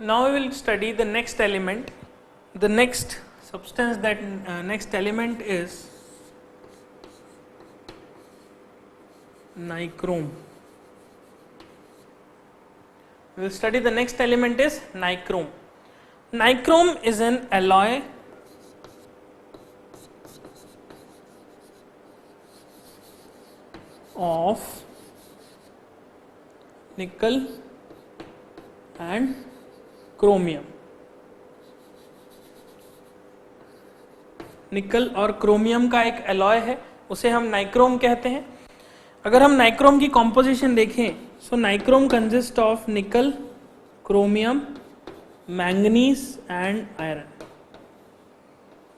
Now we will study the next element. The next substance that next element is nichrome. We will study the next element is nichrome. Nichrome is an alloy of nickel and chromium. निकल और chromium का एक alloy है, उसे हम nichrome कहते हैं. अगर हम नाइक्रोम की कॉम्पोजिशन देखें, so nichrome consist of nickel, chromium, manganese and iron.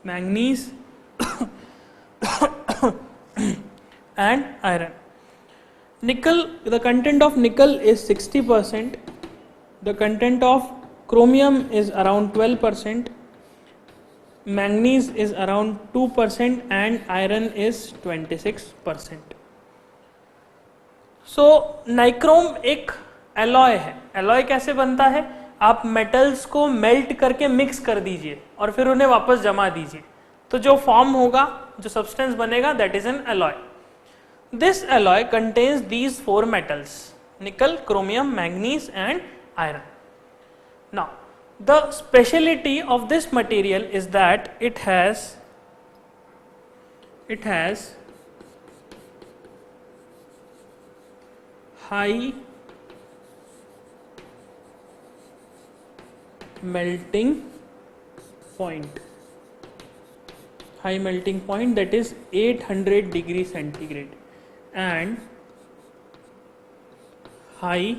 Manganese and iron. nickel, the content of nickel is 60%, the content of chromium is around 12%, manganese is around 2% and iron is 26%. So nichrome एक alloy है. Alloy कैसे बनता है? आप metals को melt करके mix कर दीजिए और फिर उन्हें वापस जमा दीजिए, तो जो फॉर्म होगा, जो सब्सटेंस बनेगा, that is an alloy. This alloy contains these four metals: nickel, chromium, manganese and iron. Now, the speciality of this material is that it has high melting point. High melting point, that is 800 degree centigrade. And high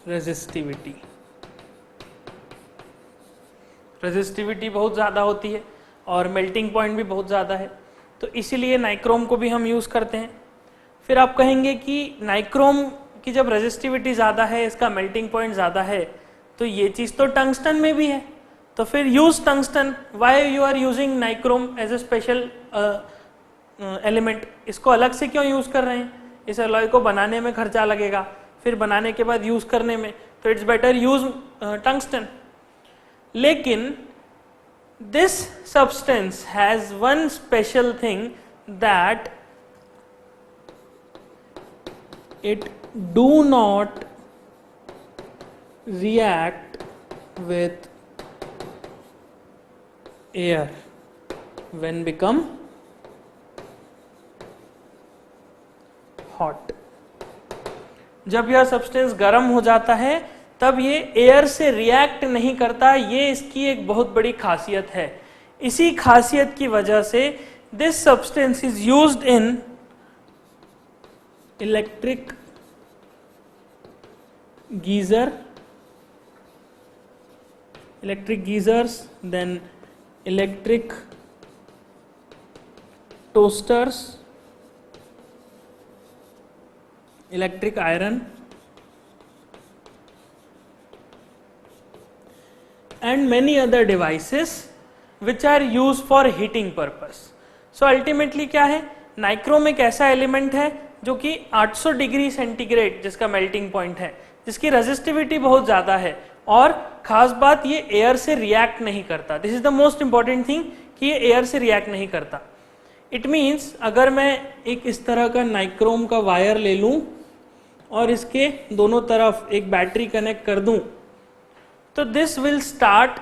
resistivity. Resistivity बहुत ज़्यादा होती है और melting point भी बहुत ज़्यादा है, तो इसीलिए नाइक्रोम को भी हम यूज़ करते हैं. फिर आप कहेंगे कि नाइक्रोम की जब रेजिस्टिविटी ज़्यादा है, इसका मेल्टिंग पॉइंट ज़्यादा है, तो ये चीज़ तो टंगस्टन में भी है, तो फिर use tungsten. Why you are using nichrome as a special element? इसको अलग से क्यों यूज कर रहे हैं? इस एलॉय को बनाने में खर्चा लगेगा, फिर बनाने के बाद यूज करने में, तो इट्स बेटर यूज टंगस्टन. लेकिन this substance has one special thing, that it do not react with air when become hot. जब यह सब्सटेंस गर्म हो जाता है तब ये एयर से रिएक्ट नहीं करता. ये इसकी एक बहुत बड़ी खासियत है. इसी खासियत की वजह से this substance is used in electric geysers, then electric toasters, electric iron and many other devices which are used for heating purpose. So ultimately क्या है? नाइक्रोम एक ऐसा एलिमेंट है जो कि 800 डिग्री सेंटीग्रेड जिसका मेल्टिंग पॉइंट है, जिसकी रेजिस्टिविटी बहुत ज्यादा है, और खास बात ये एयर से रिएक्ट नहीं करता. This is the most important thing कि ये एयर से रिएक्ट नहीं करता. इट मीन्स अगर मैं एक इस तरह का नाइक्रोम का वायर ले लूं और इसके दोनों तरफ एक बैटरी कनेक्ट कर दूं, तो this will start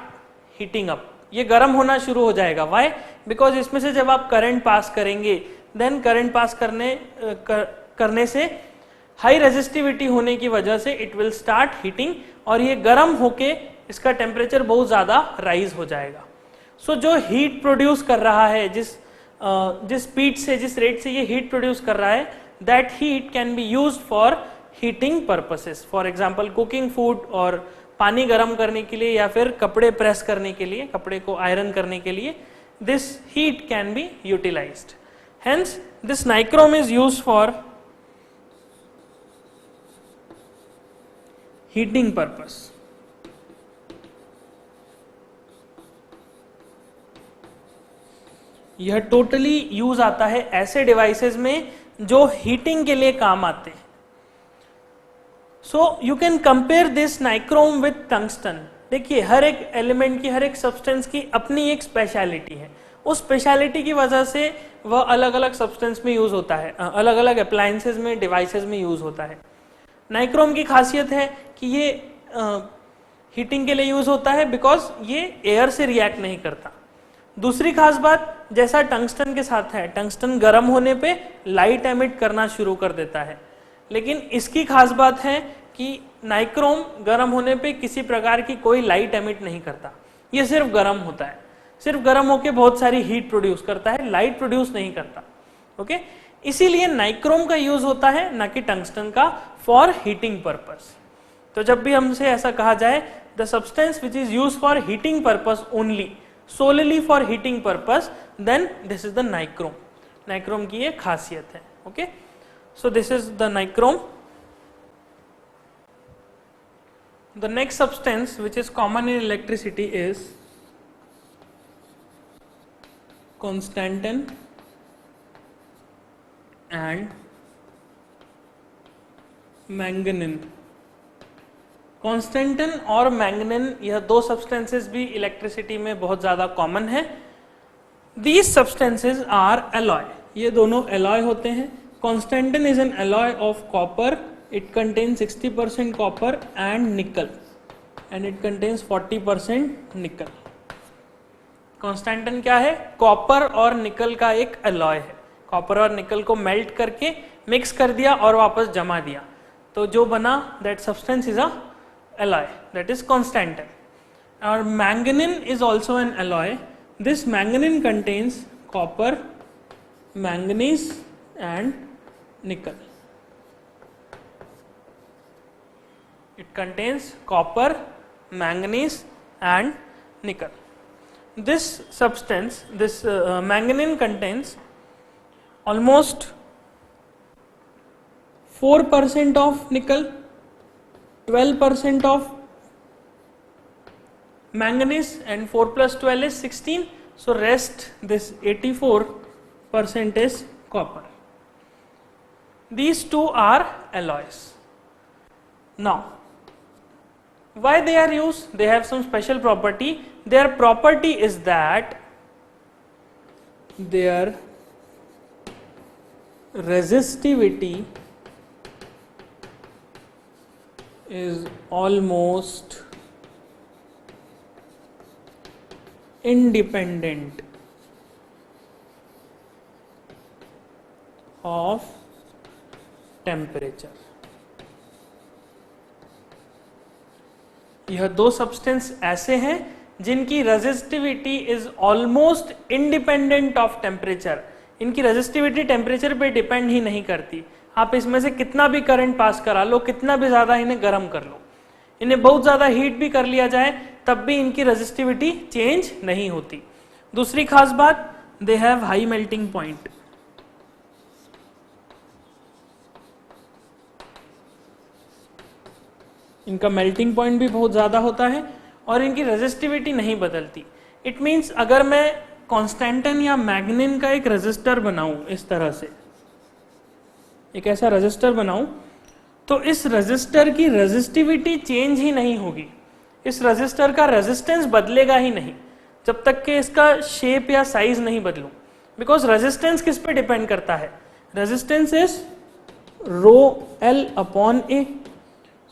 heating up. ये गर्म होना शुरू हो जाएगा. वाई? बिकॉज इसमें से जब आप करंट पास करेंगे, देन करंट पास करने से हाई रेजिस्टिविटी होने की वजह से इट विल स्टार्ट हीटिंग, और ये गर्म होके इसका टेम्परेचर बहुत ज़्यादा राइज हो जाएगा. सो जो हीट प्रोड्यूस कर रहा है, जिस स्पीड से, जिस रेट से ये हीट प्रोड्यूस कर रहा है, that heat can be used for heating purposes. For example cooking food, और पानी गर्म करने के लिए, या फिर कपड़े प्रेस करने के लिए, कपड़े को आयरन करने के लिए, this heat can be utilised. Hence this nichrome is used for heating purpose. यह टोटली यूज आता है ऐसे डिवाइसेस में जो हीटिंग के लिए काम आते हैं. सो you can compare this nichrome with tungsten. देखिए हर एक एलिमेंट की, हर एक सब्सटेंस की अपनी एक स्पेशलिटी है, उस स्पेशलिटी की वजह से वह अलग अलग सब्सटेंस में यूज होता है, अलग अलग अप्लायंसेज में, डिवाइसेस में यूज होता है। नाइक्रोम की खासियत है कि ये हीटिंग के लिए यूज होता है बिकॉज ये एयर से रिएक्ट नहीं करता। दूसरी खास बात, जैसा टंगस्टन के साथ है, टंगस्टन गर्म होने पे लाइट एमिट करना शुरू कर देता है, लेकिन इसकी खास बात है कि नाइक्रोम गर्म होने पे किसी प्रकार की कोई लाइट एमिट नहीं करता, ये सिर्फ गर्म होता है, सिर्फ गर्म होकर बहुत सारी हीट प्रोड्यूस करता है, लाइट प्रोड्यूस नहीं करता। ओके, इसीलिए नाइक्रोम का यूज होता है, ना कि टंगस्टन का, फॉर हीटिंग पर्पस। तो जब भी हमसे ऐसा कहा जाए the substance which is use for heating purpose only, solely for heating purpose, then this is the nichrome. Nichrome की ये खासियत है। Okay, so this is the nichrome. The next substance which is common in electricity is constantan and manganin. Constantan और manganin, यह दो substances भी electricity में बहुत ज्यादा कॉमन है। दीज सब्सटेंसेस आर एलॉय, ये दोनों एलॉय होते हैं। Constantan is an alloy of copper, it contains 60% copper and nickel and it contains 40% nickel। Constantan क्या है? कॉपर और निकल का एक एलॉय है। कॉपर और निकल को मेल्ट करके मिक्स कर दिया और वापस जमा दिया, तो जो बना that substance is a alloy, that is constantan. और manganin is also an alloy. This manganin contains copper, manganese and nickel. It contains copper, manganese and nickel. This substance, this manganese contains almost 4% of nickel, 12% of manganese, and 4 plus 12 is 16. So rest, this 84% is copper. These two are alloys. Now, why they are used? They have some special property. Their property is that their resistivity is almost independent of temperature. यह दो substance ऐसे हैं जिनकी resistivity is almost independent of temperature. इनकी resistivity temperature पे depend ही नहीं करती। आप इसमें से कितना भी करंट पास करा लो, कितना भी ज्यादा इन्हें गर्म कर लो, इन्हें बहुत ज्यादा हीट भी कर लिया जाए, तब भी इनकी रेजिस्टिविटी चेंज नहीं होती। दूसरी खास बात, they have high melting point. इनका मेल्टिंग पॉइंट भी बहुत ज़्यादा होता है और इनकी रेजिस्टिविटी नहीं बदलती। इट मीन्स अगर मैं कॉन्स्टेंटन या मैग्नीन का एक रेजिस्टर बनाऊं, इस तरह से एक ऐसा रेजिस्टर बनाऊं, तो इस रेजिस्टर की रेजिस्टिविटी चेंज ही नहीं होगी, इस रेजिस्टर का रेजिस्टेंस बदलेगा ही नहीं जब तक कि इसका शेप या साइज नहीं बदलूं। बिकॉज रेजिस्टेंस किस पे डिपेंड करता है? Resistance is rho L upon A.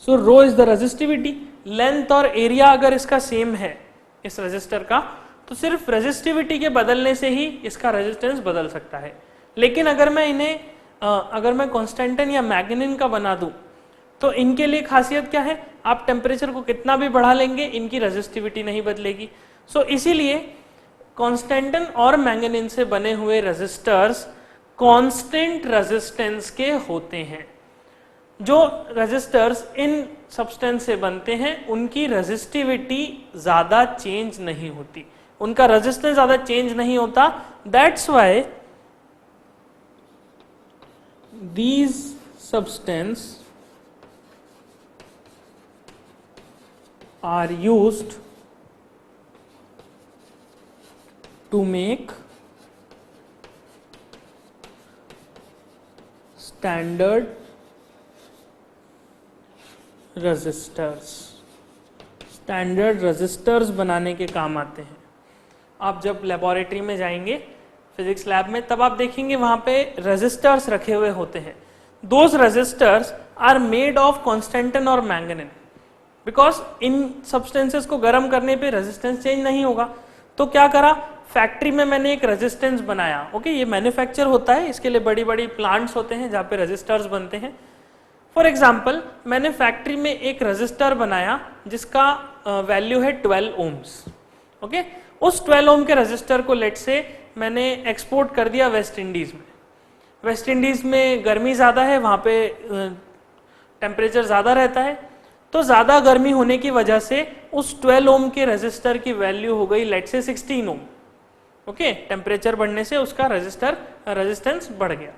So rho is the resistivity. Length और एरिया अगर इसका सेम है इस रेजिस्टर का, तो सिर्फ रेजिस्टिविटी के बदलने से ही इसका रेजिस्टेंस बदल सकता है। लेकिन अगर मैं इन्हें अगर मैं कॉन्स्टेंटन या मैग्नीन का बना दूं, तो इनके लिए खासियत क्या है? आप टेम्परेचर को कितना भी बढ़ा लेंगे, इनकी रेजिस्टिविटी नहीं बदलेगी। सो इसीलिए कॉन्स्टेंटन और मैग्नीन से बने हुए रेजिस्टर्स कांस्टेंट रेजिस्टेंस के होते हैं। जो रेजिस्टर्स इन सब्सटेंस से बनते हैं उनकी रेजिस्टिविटी ज्यादा चेंज नहीं होती, उनका रेजिस्टेंस ज्यादा चेंज नहीं होता। That's why these substances are used to make standard resistors, standard resistors बनाने के काम आते हैं। आप जब लेबोरेटरी में जाएंगे फिजिक्स लैब में, तब आप देखेंगे वहां पे रजिस्टर्स रखे हुए होते हैं। Those resistors are made of constantan और मैंगनीज, बिकॉज इन सब्सटेंसेस को गर्म करने पे रेजिस्टेंस चेंज नहीं होगा। तो क्या करा, फैक्ट्री में मैंने एक रेजिस्टेंस बनाया। ओके, ये मैन्युफैक्चर होता है, इसके लिए बड़ी बड़ी प्लांट्स होते हैं जहाँ पे रजिस्टर्स बनते हैं। फॉर एग्जाम्पल, मैंने फैक्ट्री में एक रजिस्टर बनाया जिसका वैल्यू है 12 ओम्स। ओके, उस 12 ओम के रजिस्टर को लेट से मैंने एक्सपोर्ट कर दिया वेस्ट इंडीज में। वेस्ट इंडीज में गर्मी ज़्यादा है, वहाँ पे टेम्परेचर ज़्यादा रहता है, तो ज़्यादा गर्मी होने की वजह से उस 12 ओम के रजिस्टर की वैल्यू हो गई लेट से 16 ओम। ओके, टेम्परेचर बढ़ने से उसका रेजिस्टेंस बढ़ गया।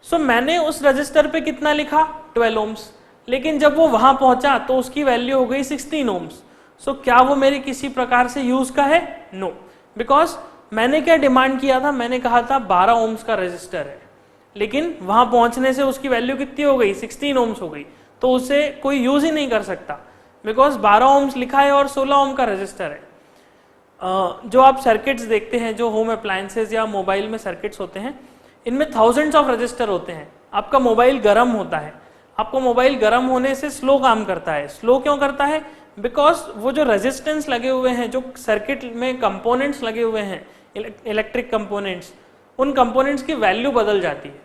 सो मैंने उस रजिस्टर पे कितना लिखा, 12 ओम्स, लेकिन जब वो वहां पहुंचा तो उसकी वैल्यू हो गई 16 ओम्स। सो क्या वो मेरे किसी प्रकार से यूज का है? नो, बिकॉज मैंने क्या डिमांड किया था, मैंने कहा था 12 ओम्स का रजिस्टर है, लेकिन वहां पहुंचने से उसकी वैल्यू कितनी हो गई, 16 ओम्स हो गई। तो उसे कोई यूज ही नहीं कर सकता, बिकॉज 12 ओम्स लिखा है और 16 ओम का रजिस्टर है। जो आप सर्किट्स देखते हैं, जो होम अप्लायंसेज या मोबाइल में सर्किट्स होते हैं, इनमें थाउजेंड्स ऑफ रजिस्टर होते हैं। आपका मोबाइल गर्म होता है, आपको मोबाइल गर्म होने से स्लो काम करता है। स्लो क्यों करता है? बिकॉज वो जो रेजिस्टेंस लगे हुए हैं, जो सर्किट में कंपोनेंट्स लगे हुए हैं, इलेक्ट्रिक कंपोनेंट्स, उन कंपोनेंट्स की वैल्यू बदल जाती है।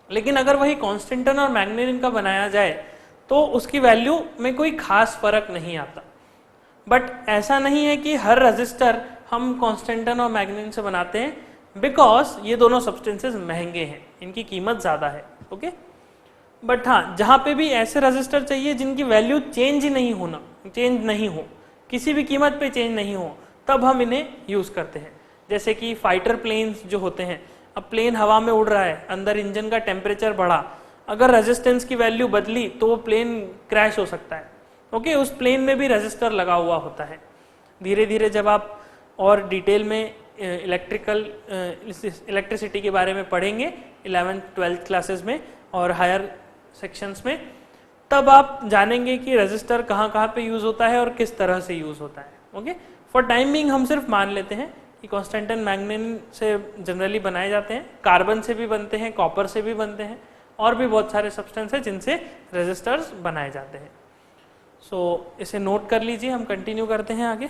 लेकिन अगर वही कॉन्स्टेंटन और मैग्नीशियम का बनाया जाए तो उसकी वैल्यू में कोई खास फर्क नहीं आता। बट ऐसा नहीं है कि हर रजिस्टर हम कॉन्स्टेंटन और मैग्नीशियम से बनाते हैं, बिकॉज ये दोनों सब्सटेंसेस महंगे हैं, इनकी कीमत ज़्यादा है। ओके, बट हाँ, जहाँ पे भी ऐसे रजिस्टर चाहिए जिनकी वैल्यू चेंज नहीं हो, किसी भी कीमत पे चेंज नहीं हो, तब हम इन्हें यूज़ करते हैं। जैसे कि फाइटर प्लेन्स जो होते हैं, अब प्लेन हवा में उड़ रहा है, अंदर इंजन का टेम्परेचर बढ़ा, अगर रेजिस्टेंस की वैल्यू बदली तो वो प्लेन क्रैश हो सकता है। ओके, उस प्लेन में भी रजिस्टर लगा हुआ होता है। धीरे धीरे जब आप और डिटेल में इलेक्ट्रिसिटी के बारे में पढ़ेंगे 11th-12th क्लासेस में और हायर सेक्शंस में, तब आप जानेंगे कि रजिस्टर कहाँ कहाँ पे यूज होता है और किस तरह से यूज होता है। ओके, फॉर टाइम बिंग हम सिर्फ मान लेते हैं कि कॉन्स्टेंटन मैग्नीशियम से जनरली बनाए जाते हैं, कार्बन से भी बनते हैं, कॉपर से भी बनते हैं, और भी बहुत सारे सब्सटेंस है जिनसे रजिस्टर्स बनाए जाते हैं। सो इसे नोट कर लीजिए, हम कंटिन्यू करते हैं आगे।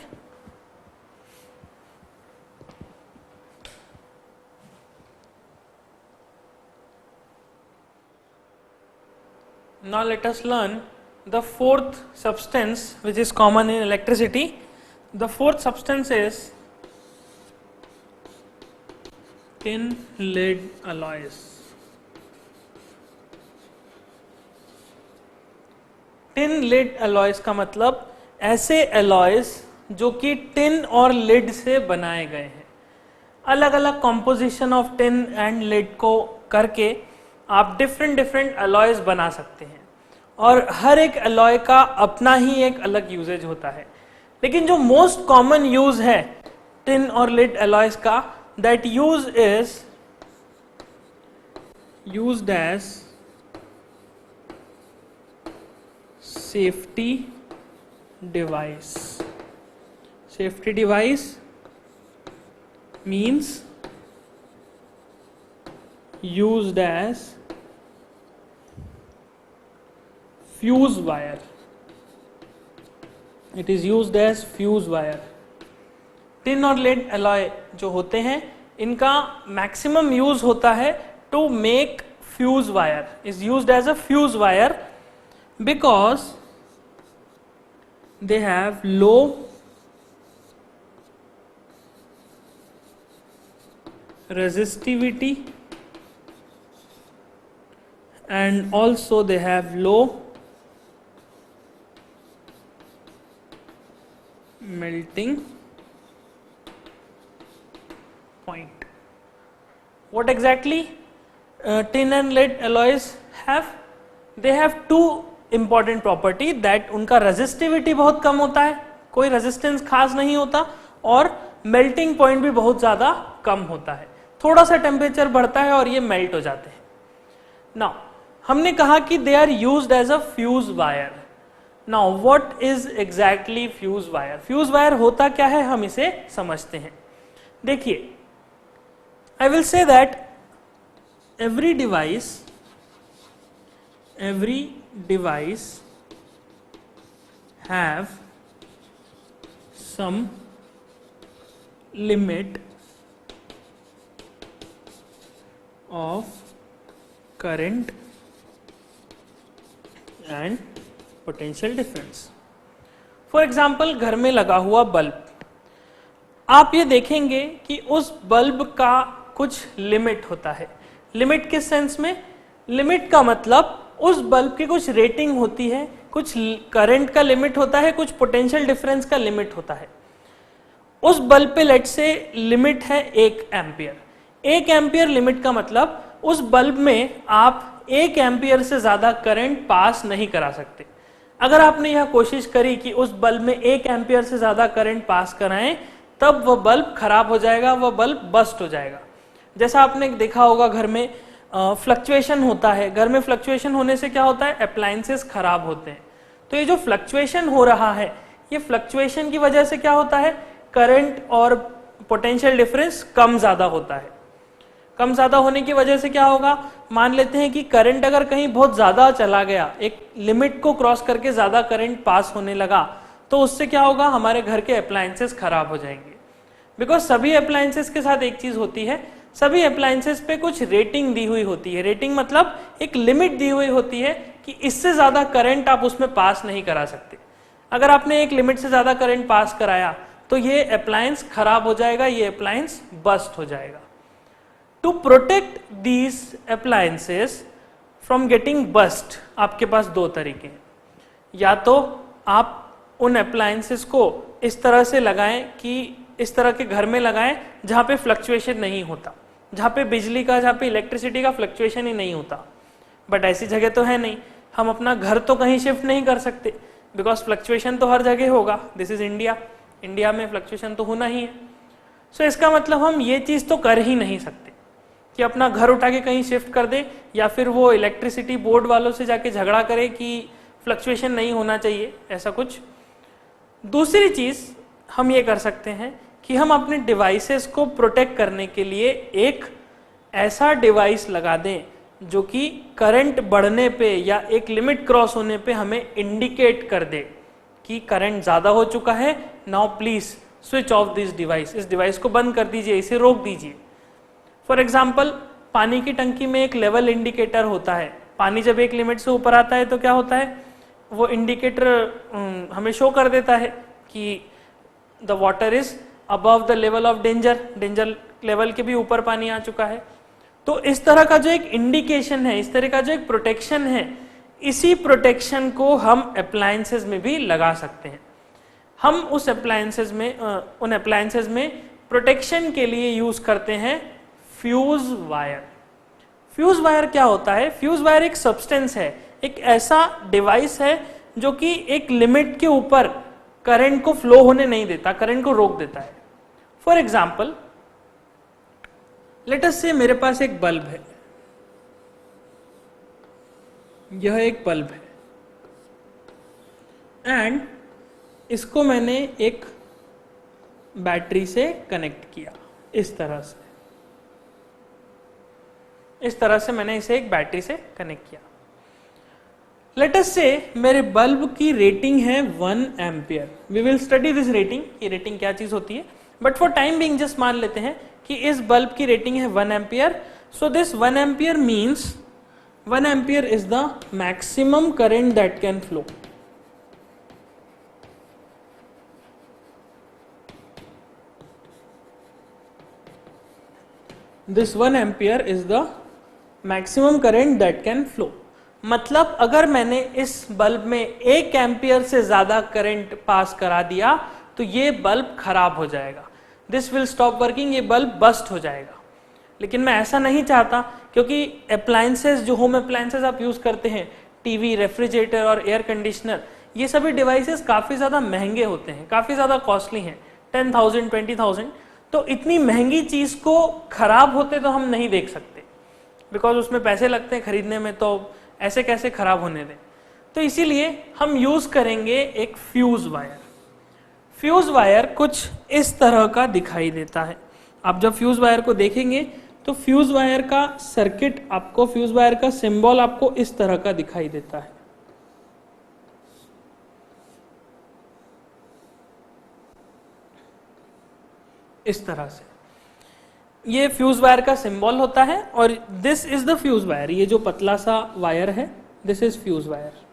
Now let us learn the fourth substance which is common in electricity. The fourth substance is tin lead alloys. Tin lead alloys का मतलब ऐसे अलॉयज जो कि टिन और लेड से बनाए गए हैं। अलग अलग composition of tin and lead को करके आप डिफरेंट अलॉयज बना सकते हैं, और हर एक अलॉय का अपना ही एक अलग यूजेज होता है। लेकिन जो मोस्ट कॉमन यूज है टिन और लेड अलॉयज का, that use is used as safety device. Safety device means used as fuse wire. It is used as fuse wire. Tin और लेड अलॉय जो होते हैं, इनका मैक्सिमम यूज होता है to make fuse wire, is used as a fuse wire because they have low resistivity and also they have low melting point. What exactly tin and lead alloys have? They have two important property, that उनका resistivity बहुत कम होता है, कोई resistance खास नहीं होता, और melting point भी बहुत ज्यादा कम होता है। थोड़ा सा टेम्परेचर बढ़ता है और ये मेल्ट हो जाते हैं। नाउ हमने कहा कि they are used as a fuse wire. Now what is exactly fuse wire? Fuse wire होता क्या है हम इसे समझते हैं। देखिए, I will say that every device have some limit of current and potential difference. For example, घर में लगा हुआ बल्ब, आप ये देखेंगे कि उस बल्ब का कुछ लिमिट होता है। लिमिट किस सेंस में? लिमिट का मतलब उस बल्ब की कुछ रेटिंग होती है, कुछ करंट का लिमिट होता है, कुछ पोटेंशियल डिफरेंस का लिमिट होता है। उस बल्ब पे लेट से लिमिट है 1 एम्पियर। 1 एम्पियर लिमिट का मतलब उस बल्ब में आप 1 एम्पियर से ज्यादा करंट पास नहीं करा सकते। अगर आपने यह कोशिश करी कि उस बल्ब में 1 एम्पियर से ज्यादा करंट पास कराएं, तब वह बल्ब खराब हो जाएगा, वह बल्ब बस्ट हो जाएगा। जैसा आपने देखा होगा घर में फ्लक्चुएशन होता है। घर में फ्लक्चुएशन होने से क्या होता है? अप्लायंसेस खराब होते हैं। तो ये जो फ्लक्चुएशन हो रहा है, ये फ्लक्चुएशन की वजह से क्या होता है? करंट और पोटेंशियल डिफरेंस कम ज्यादा होता है। कम ज्यादा होने की वजह से क्या होगा? मान लेते हैं कि करंट अगर कहीं बहुत ज्यादा चला गया, एक लिमिट को क्रॉस करके ज्यादा करंट पास होने लगा, तो उससे क्या होगा? हमारे घर के अप्लायंसेस खराब हो जाएंगे। बिकॉज सभी अप्लायंसेस के साथ एक चीज होती है, सभी अप्लायंसेस पे कुछ रेटिंग दी हुई होती है। रेटिंग मतलब एक लिमिट दी हुई होती है कि इससे ज्यादा करंट आप उसमें पास नहीं करा सकते। अगर आपने एक लिमिट से ज्यादा करंट पास कराया तो ये अप्लायंस खराब हो जाएगा, ये अप्लायंस बस्ट हो जाएगा। To protect these appliances from getting bust, आपके पास 2 तरीके हैं। या तो आप उन अप्लायंसेस को इस तरह से लगाएं कि इस तरह के घर में लगाएं जहां पे फ्लक्चुएशन नहीं होता, जहां पे बिजली का, जहां पे इलेक्ट्रिसिटी का फ्लक्चुएशन ही नहीं होता। बट ऐसी जगह तो है नहीं, हम अपना घर तो कहीं शिफ्ट नहीं कर सकते, बिकॉज फ्लक्चुएशन तो हर जगह होगा। दिस इज इंडिया, इंडिया में फ्लक्चुएशन तो होना ही है। सो इसका मतलब हम ये चीज तो कर ही नहीं सकते कि अपना घर उठा के कहीं शिफ्ट कर दे, या फिर वो इलेक्ट्रिसिटी बोर्ड वालों से जाके झगड़ा करे कि फ्लक्चुएशन नहीं होना चाहिए, ऐसा कुछ। दूसरी चीज हम ये कर सकते हैं कि हम अपने डिवाइसेस को प्रोटेक्ट करने के लिए एक ऐसा डिवाइस लगा दें जो कि करंट बढ़ने पे या एक लिमिट क्रॉस होने पे हमें इंडिकेट कर दे कि करंट ज्यादा हो चुका है, now please switch off this device, इस डिवाइस को बंद कर दीजिए, इसे रोक दीजिए। फॉर एग्जाम्पल, पानी की टंकी में एक लेवल इंडिकेटर होता है। पानी जब एक लिमिट से ऊपर आता है तो क्या होता है? वो इंडिकेटर हमें शो कर देता है कि the water is above the level of danger, danger level के भी ऊपर पानी आ चुका है। तो इस तरह का जो एक इंडिकेशन है, इस तरह का जो एक प्रोटेक्शन है, इसी प्रोटेक्शन को हम अप्लायंसेस में भी लगा सकते हैं। हम उस अप्लायंसेस में उन अप्लायंसेस में प्रोटेक्शन के लिए यूज करते हैं फ्यूज वायर। फ्यूज वायर क्या होता है? फ्यूज वायर एक सब्सटेंस है, एक ऐसा डिवाइस है जो कि एक लिमिट के ऊपर करंट को फ्लो होने नहीं देता, करंट को रोक देता है। फॉर एग्जाम्पल, लेट अस से मेरे पास एक बल्ब है, यह एक बल्ब है, एंड इसको मैंने एक बैटरी से कनेक्ट किया। इस तरह से मैंने इसे एक बैटरी से कनेक्ट किया। लेट अस से मेरे बल्ब की रेटिंग है 1 ampere. We will study this rating, ये रेटिंग क्या चीज होती है, but for time being just मान लेते हैं कि इस बल्ब की रेटिंग है 1 ampere. So this 1 ampere means 1 ampere is the maximum current that can flow. This 1 ampere is the maximum current that can flow। मतलब अगर मैंने इस बल्ब में 1 एम्पियर से ज्यादा करंट पास करा दिया तो ये बल्ब खराब हो जाएगा, दिस विल स्टॉप वर्किंग, ये बल्ब बस्ट हो जाएगा। लेकिन मैं ऐसा नहीं चाहता, क्योंकि अप्लायंसेस, जो होम अप्लायंसेस आप यूज करते हैं, टीवी, रेफ्रिजरेटर और एयर कंडीशनर, ये सभी डिवाइसेस काफी ज्यादा महंगे होते हैं, काफी ज्यादा कॉस्टली हैं, 10,000 20,000। तो इतनी महंगी चीज को खराब होते तो हम नहीं देख सकते, बिकॉज उसमें पैसे लगते हैं खरीदने में, तो ऐसे कैसे खराब होने दें। तो इसीलिए हम यूज करेंगे एक फ्यूज वायर। फ्यूज वायर कुछ इस तरह का दिखाई देता है। आप जब फ्यूज वायर को देखेंगे तो फ्यूज वायर का सर्किट आपको, फ्यूज वायर का सिंबल आपको इस तरह का दिखाई देता है। इस तरह से ये फ्यूज वायर का सिंबल होता है और this is the fuse wire. ये जो पतला सा वायर है, this is fuse wire.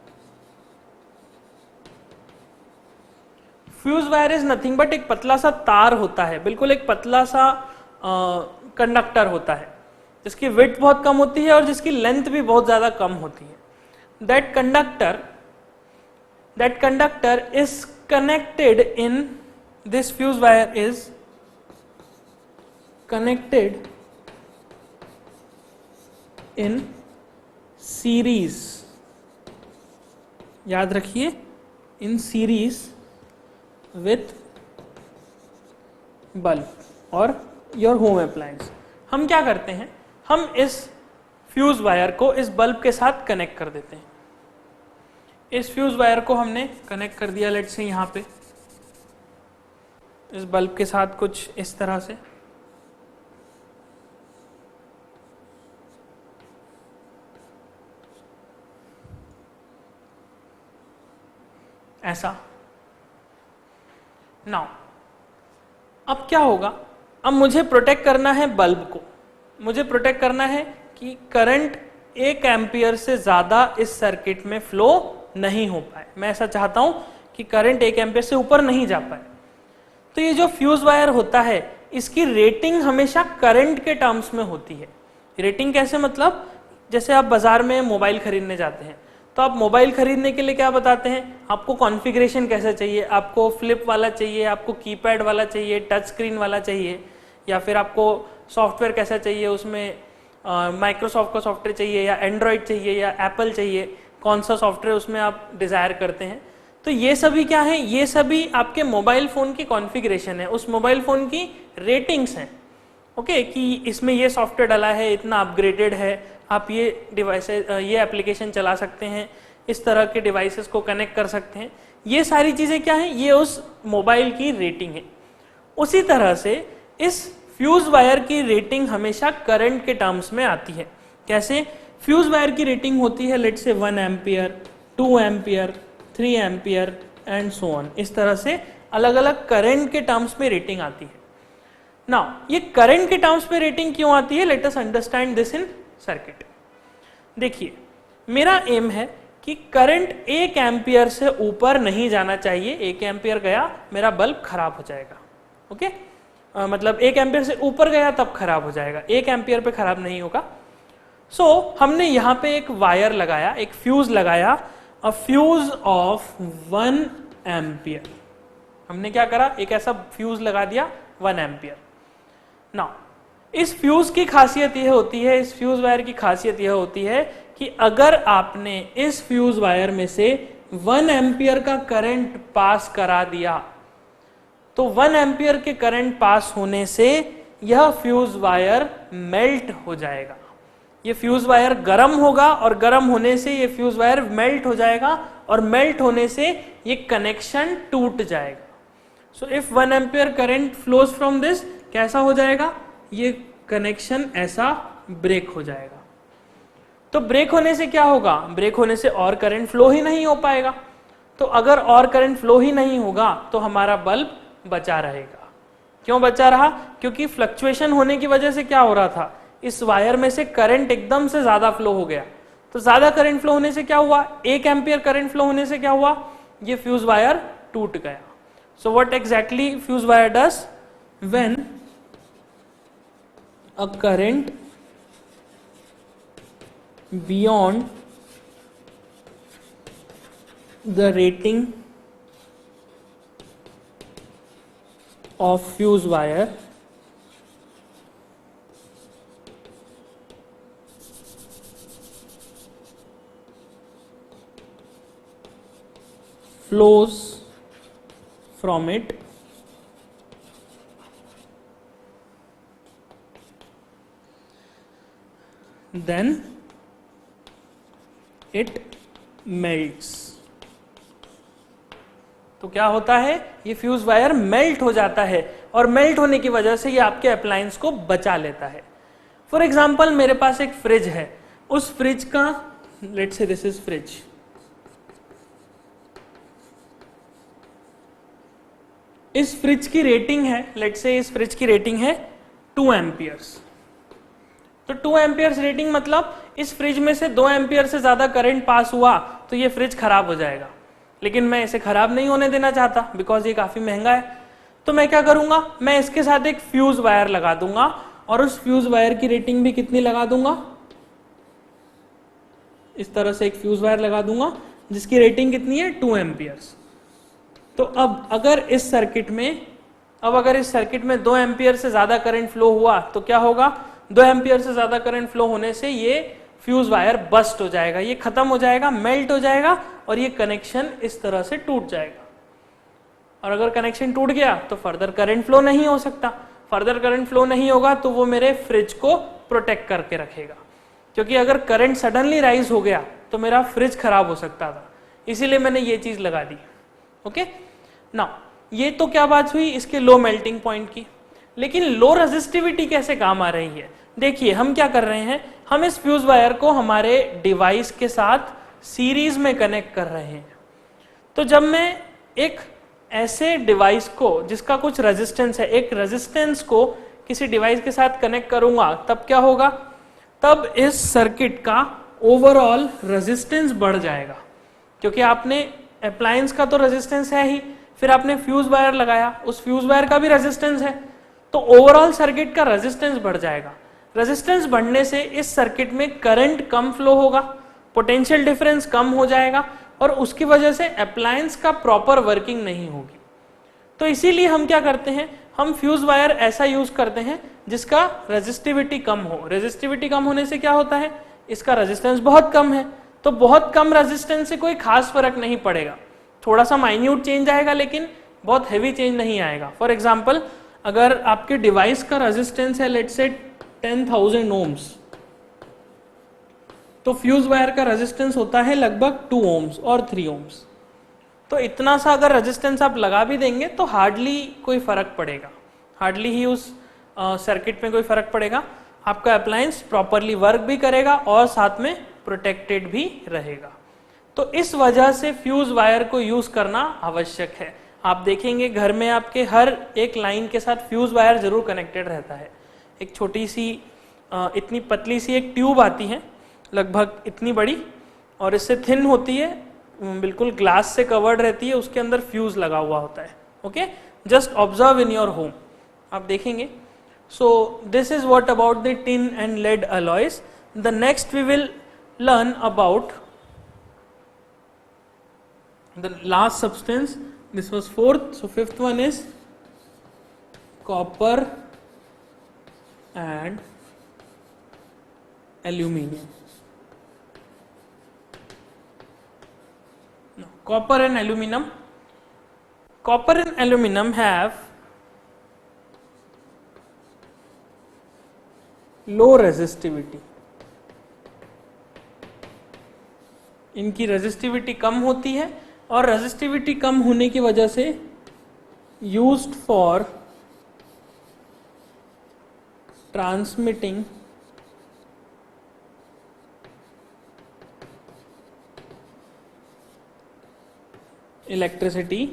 Fuse wire is nothing but एक पतला सा तार होता है, बिल्कुल एक पतला सा कंडक्टर होता है जिसकी विड्थ बहुत कम होती है और जिसकी लेंथ भी बहुत ज्यादा कम होती है। That conductor is connected in this fuse wire is connected in series, याद रखिए, in series with bulb और your home appliance। हम क्या करते हैं, हम इस फ्यूज वायर को इस बल्ब के साथ कनेक्ट कर देते हैं। इस फ्यूज वायर को हमने कनेक्ट कर दिया लेट्स से यहां पे इस बल्ब के साथ कुछ इस तरह से। ऐसा। नाउ अब क्या होगा, अब मुझे प्रोटेक्ट करना है बल्ब को, मुझे प्रोटेक्ट करना है कि करंट 1 एम्पियर से ज्यादा इस सर्किट में फ्लो नहीं हो पाए। मैं ऐसा चाहता हूं कि करंट 1 एम्पियर से ऊपर नहीं जा पाए। तो ये जो फ्यूज वायर होता है इसकी रेटिंग हमेशा करंट के टर्म्स में होती है। रेटिंग कैसे, मतलब जैसे आप बाजार में मोबाइल खरीदने जाते हैं तो आप मोबाइल खरीदने के लिए क्या बताते हैं, आपको कॉन्फ़िगरेशन कैसा चाहिए, आपको फ्लिप वाला चाहिए, आपको कीपैड वाला चाहिए, टच स्क्रीन वाला चाहिए, या फिर आपको सॉफ्टवेयर कैसा चाहिए, उसमें माइक्रोसॉफ्ट का सॉफ्टवेयर चाहिए या एंड्रॉयड चाहिए या एप्पल चाहिए, कौन सा सॉफ्टवेयर उसमें आप डिज़ायर करते हैं। तो ये सभी क्या है, ये सभी आपके मोबाइल फ़ोन की कॉन्फ़िगरेशन है, उस मोबाइल फ़ोन की रेटिंग्स हैं। ओके कि इसमें ये सॉफ्टवेयर डाला है, इतना अपग्रेडेड है, आप ये डिवाइसेस, ये एप्लीकेशन चला सकते हैं, इस तरह के डिवाइसेस को कनेक्ट कर सकते हैं। ये सारी चीज़ें क्या हैं, ये उस मोबाइल की रेटिंग है। उसी तरह से इस फ्यूज वायर की रेटिंग हमेशा करंट के टर्म्स में आती है। कैसे, फ्यूज वायर की रेटिंग होती है let's say 1 ampere, 2 ampere, 3 ampere and so on. इस तरह से अलग अलग करंट के टर्म्स में रेटिंग आती है। नाउ ये करंट के टर्म्स में रेटिंग क्यों आती है, let us understand this in circuit. देखिए मेरा एम है कि करंट 1 एम्पियर से ऊपर नहीं जाना चाहिए। 1 एम्पियर गया मेरा बल्ब खराब हो जाएगा। ओके मतलब 1 एम्पियर से ऊपर गया तब खराब हो जाएगा, 1 एम्पियर पे खराब नहीं होगा। सो हमने यहाँ पे एक वायर लगाया, एक फ्यूज लगाया, अ फ्यूज ऑफ 1 एम्पियर। हमने क्या करा, एक ऐसा फ्यूज लगा दिया 1 एम्पियर। नाउ इस फ्यूज की खासियत यह होती है, इस फ्यूज वायर की खासियत यह होती है कि अगर आपने इस फ्यूज वायर में से 1 एम्पियर का करंट पास करा दिया तो 1 एम्पियर के करंट पास होने से यह फ्यूज वायर मेल्ट हो जाएगा। ये फ्यूज वायर गर्म होगा और गर्म होने से ये फ्यूज वायर मेल्ट हो जाएगा और मेल्ट होने से ये कनेक्शन टूट जाएगा। So if 1 ampere current flows from this, कैसा हो जाएगा, ये कनेक्शन ऐसा ब्रेक हो जाएगा। तो ब्रेक होने से क्या होगा, ब्रेक होने से और करंट फ्लो ही नहीं हो पाएगा। तो अगर और करंट फ्लो ही नहीं होगा तो हमारा बल्ब बचा रहेगा। क्यों बचा रहा, क्योंकि फ्लक्चुएशन होने की वजह से क्या हो रहा था, इस वायर में से करंट एकदम से ज्यादा फ्लो हो गया। तो ज्यादा करंट फ्लो होने से क्या हुआ, 1 एम्पियर करंट फ्लो होने से क्या हुआ, ये फ्यूज वायर टूट गया। So what exactly fuse wire does, when a current beyond the rating of fuse wire flows from it, then it melts. तो क्या होता है, ये फ्यूज वायर मेल्ट हो जाता है और मेल्ट होने की वजह से ये आपके अप्लायंस को बचा लेता है। फॉर एग्जाम्पल मेरे पास एक फ्रिज है, उस फ्रिज का, let's say this is fridge, इस फ्रिज की रेटिंग है, लेट्स से इस फ्रिज की रेटिंग है 2 एम्पियर्स। तो 2 एम्पियर्स रेटिंग मतलब इस फ्रिज में से 2 एम्पियर से ज्यादा करंट पास हुआ तो ये फ्रिज खराब हो जाएगा, लेकिन मैं इसे खराब नहीं होने देना चाहता बिकॉज ये काफी महंगा है। तो मैं क्या करूंगा, मैं इसके साथ एक फ्यूज वायर लगा दूंगा और उस फ्यूज वायर की रेटिंग भी कितनी लगा दूंगा, इस तरह से एक फ्यूज वायर लगा दूंगा जिसकी रेटिंग कितनी है 2 एम्पियर्स। तो अब अगर इस सर्किट में 2 एम्पियर से ज्यादा करंट फ्लो हुआ तो क्या होगा, 2 एम्पियर से ज्यादा करंट फ्लो होने से ये फ्यूज वायर बस्ट हो जाएगा, ये खत्म हो जाएगा, मेल्ट हो जाएगा और ये कनेक्शन इस तरह से टूट जाएगा। और अगर कनेक्शन टूट गया तो फर्दर करंट फ्लो नहीं हो सकता, फर्दर करंट फ्लो नहीं होगा तो वो मेरे फ्रिज को प्रोटेक्ट करके रखेगा, क्योंकि अगर करंट सडनली राइज हो गया तो मेरा फ्रिज खराब हो सकता था, इसीलिए मैंने ये चीज लगा दी। ओके नाउ, ये तो क्या बात हुई इसके लो मेल्टिंग पॉइंट की, लेकिन लो रेजिस्टिविटी कैसे काम आ रही है। देखिए हम क्या कर रहे हैं, हम इस फ्यूज वायर को हमारे डिवाइस के साथ सीरीज में कनेक्ट कर रहे हैं। तो जब मैं एक ऐसे डिवाइस को जिसका कुछ रेजिस्टेंस है, एक रेजिस्टेंस को किसी डिवाइस के साथ कनेक्ट करूंगा तब क्या होगा, तब इस सर्किट का ओवरऑल रेजिस्टेंस बढ़ जाएगा, क्योंकि आपने अप्लायंस का तो रेजिस्टेंस है ही, फिर आपने फ्यूज वायर लगाया, उस फ्यूज वायर का भी रेजिस्टेंस है, तो ओवरऑल सर्किट का रेजिस्टेंस बढ़ जाएगा। रेजिस्टेंस बढ़ने से इस सर्किट में करंट कम फ्लो होगा, पोटेंशियल डिफरेंस कम हो जाएगा और उसकी वजह से अप्लायंस का प्रॉपर वर्किंग नहीं होगी। तो इसीलिए हम क्या करते हैं, हम फ्यूज वायर ऐसा यूज करते हैं जिसका रेजिस्टिविटी कम हो। रेजिस्टिविटी कम होने से क्या होता है, इसका रेजिस्टेंस बहुत कम है, तो बहुत कम रेजिस्टेंस से कोई खास फर्क नहीं पड़ेगा, थोड़ा सा माइन्यूट चेंज आएगा लेकिन बहुत हैवी चेंज नहीं आएगा। फॉर एग्जाम्पल अगर आपके डिवाइस का रेजिस्टेंस है लेट्स से 10,000 ओम्स, तो फ्यूज वायर का रेजिस्टेंस होता है लगभग 2 ओम्स और 3 ओम्स। तो इतना सा अगर रेजिस्टेंस आप लगा भी देंगे तो हार्डली कोई फर्क पड़ेगा, हार्डली ही उस सर्किट में कोई फर्क पड़ेगा, आपका अप्लायंस प्रॉपरली वर्क भी करेगा और साथ में प्रोटेक्टेड भी रहेगा। तो इस वजह से फ्यूज वायर को यूज करना आवश्यक है। आप देखेंगे घर में आपके हर एक लाइन के साथ फ्यूज वायर जरूर कनेक्टेड रहता है। एक छोटी सी इतनी पतली सी एक ट्यूब आती है, लगभग इतनी बड़ी, और इससे थिन होती है, बिल्कुल ग्लास से कवर्ड रहती है, उसके अंदर फ्यूज लगा हुआ होता है। Okay, just observe in your home, आप देखेंगे। So this is what about the tin and lead alloys. The next we will learn about the last substance. This was 4th, so 5th one is copper and aluminium. No, copper and aluminum. Copper and aluminum have low resistivity. इनकी resistivity कम होती है और resistivity कम होने की वजह से used for transmitting electricity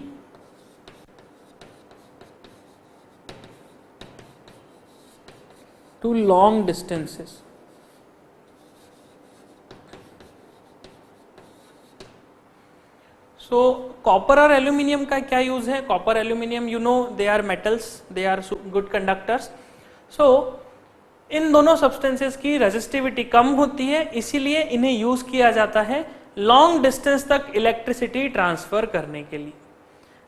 to long distances. तो कॉपर और एल्यूमिनियम का क्या यूज है, copper aluminium you know they are metals, they are good conductors. So इन दोनों सब्सटेंसेस की रेजिस्टिविटी कम होती है, इसीलिए इन्हें यूज किया जाता है लॉन्ग डिस्टेंस तक इलेक्ट्रिसिटी ट्रांसफर करने के लिए।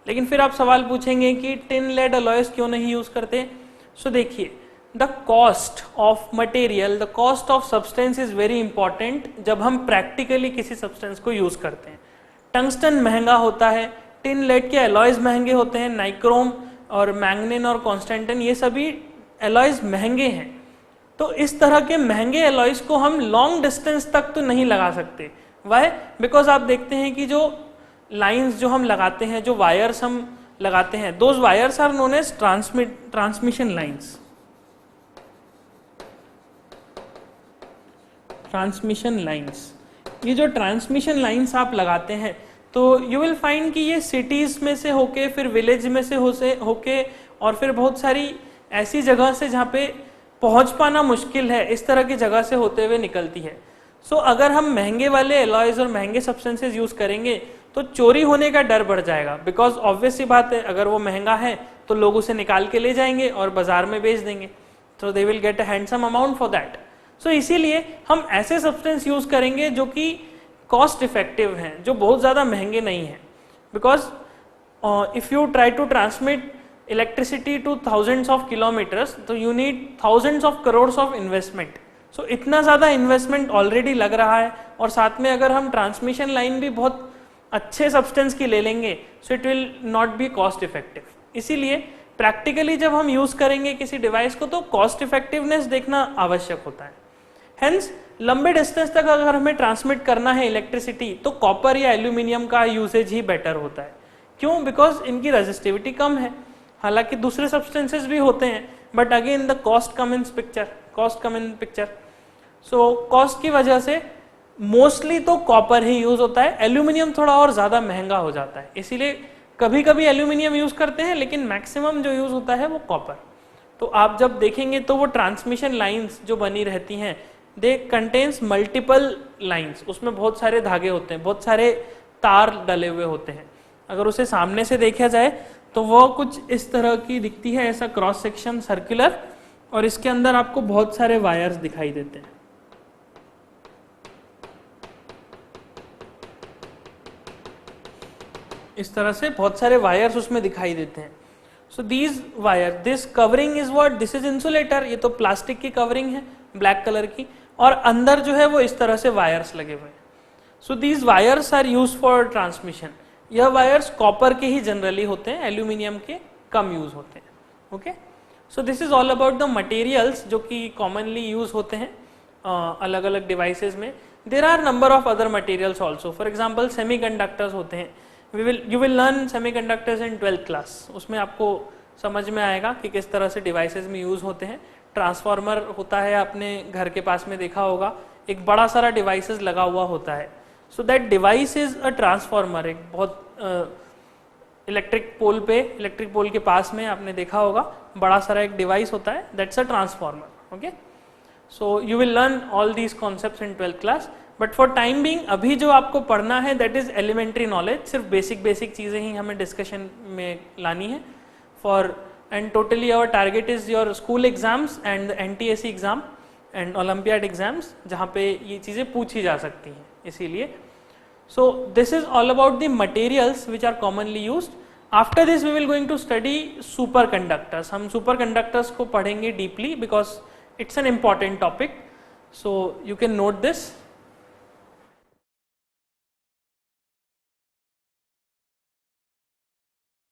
लेकिन फिर आप सवाल पूछेंगे कि टिन लेड अलॉयज क्यों नहीं यूज करते। सो देखिए, the cost of material, the cost of substance is very important जब हम प्रैक्टिकली किसी सब्सटेंस को यूज करते हैं। टंगस्टन महंगा होता है, टिन लेड के एलॉयज महंगे होते हैं, नाइक्रोम और मैंगनीन और कॉन्स्टेंटिन ये सभी एलॉयज महंगे हैं। तो इस तरह के महंगे एलॉयज को हम लॉन्ग डिस्टेंस तक तो नहीं लगा सकते, वाई? बिकॉज आप देखते हैं कि जो लाइंस जो हम लगाते हैं, जो वायर्स हम लगाते हैं, those wires are known as transmission lines. Transmission lines, ये जो ट्रांसमिशन लाइंस आप लगाते हैं तो यू विल फाइंड कि ये सिटीज में से होके, फिर विलेज में से होके और फिर बहुत सारी ऐसी जगह से जहाँ पे पहुंच पाना मुश्किल है, इस तरह की जगह से होते हुए निकलती है। सो अगर हम महंगे वाले एलॉयज और महंगे सब्सटेंसेज यूज करेंगे तो चोरी होने का डर बढ़ जाएगा, बिकॉज ऑब्वियस सी बात है, अगर वो महंगा है तो लोग उसे निकाल के ले जाएंगे और बाजार में बेच देंगे, तो they will get a handsome amount for that. So इसीलिए हम ऐसे सब्सटेंस यूज करेंगे जो कि कॉस्ट इफेक्टिव हैं, जो बहुत ज्यादा महंगे नहीं हैं, because if you try to transmit electricity to thousands of kilometres तो you need thousands of crores of investment. So इतना ज्यादा इन्वेस्टमेंट ऑलरेडी लग रहा है, और साथ में अगर हम ट्रांसमिशन लाइन भी बहुत अच्छे सब्सटेंस की ले लेंगे so it will not be cost effective. इसीलिए प्रैक्टिकली जब हम यूज करेंगे किसी डिवाइस को तो कॉस्ट इफेक्टिवनेस देखना आवश्यक होता है। हेंस लंबे डिस्टेंस तक अगर हमें ट्रांसमिट करना है इलेक्ट्रिसिटी तो कॉपर या एल्यूमिनियम का यूसेज ही बेटर होता है। क्यों? बिकॉज इनकी रेजिस्टिविटी कम है, हालांकि दूसरे सब्सटेंसेस भी होते हैं, but again the cost come in picture. So cost की वजह से मोस्टली तो कॉपर ही यूज होता है, एल्यूमिनियम थोड़ा और ज्यादा महंगा हो जाता है, इसीलिए कभी कभी एल्यूमिनियम यूज करते हैं, लेकिन मैक्सिमम जो यूज होता है वो कॉपर। तो आप जब देखेंगे तो वो ट्रांसमिशन लाइंस जो बनी रहती हैं दे कंटेन्स मल्टीपल लाइंस, उसमें बहुत सारे धागे होते हैं, बहुत सारे तार डले हुए होते हैं। अगर उसे सामने से देखा जाए तो वो कुछ इस तरह की दिखती है, ऐसा क्रॉस सेक्शन सर्कुलर, और इसके अंदर आपको बहुत सारे वायर्स दिखाई देते हैं। इस तरह से बहुत सारे वायर्स उसमें दिखाई देते हैं। So these wire, this covering is what, this is insulator, ये तो प्लास्टिक की कवरिंग है ब्लैक कलर की, और अंदर जो है वो इस तरह से वायर्स लगे हुए हैं। So these wires are use for transmission. यह वायर्स कॉपर के ही जनरली होते हैं, एल्यूमिनियम के कम यूज होते हैं। Okay, so this is all about the materials जो कि कॉमनली यूज होते हैं अलग अलग डिवाइसेस में। There are number of other materials also, for example semiconductors होते हैं। You will learn semiconductors in 12th class, उसमें आपको समझ में आएगा कि किस तरह से डिवाइसेस में यूज होते हैं। ट्रांसफार्मर होता है, आपने घर के पास में देखा होगा, एक बड़ा सारा डिवाइसेस लगा हुआ होता है। So that device is a transformer, एक बहुत इलेक्ट्रिक पोल के पास में आपने देखा होगा बड़ा सारा एक डिवाइस होता है, that's a transformer. Okay, so you will learn all these concepts in 12th class, but for time being अभी जो आपको पढ़ना है दैट इज एलिमेंट्री नॉलेज, सिर्फ बेसिक चीजें ही हमें डिस्कशन में लानी है for, and totally our target is your school exams and NTSE exam and olympiad exams, जहाँ पे ये चीजें पूछी जा सकती हैं, इसीलिए। So this is all about the materials which are commonly used. After this we will going to study superconductors. हम सुपर कंडक्टर्स को पढ़ेंगे deeply because it's an important topic, so you can note this.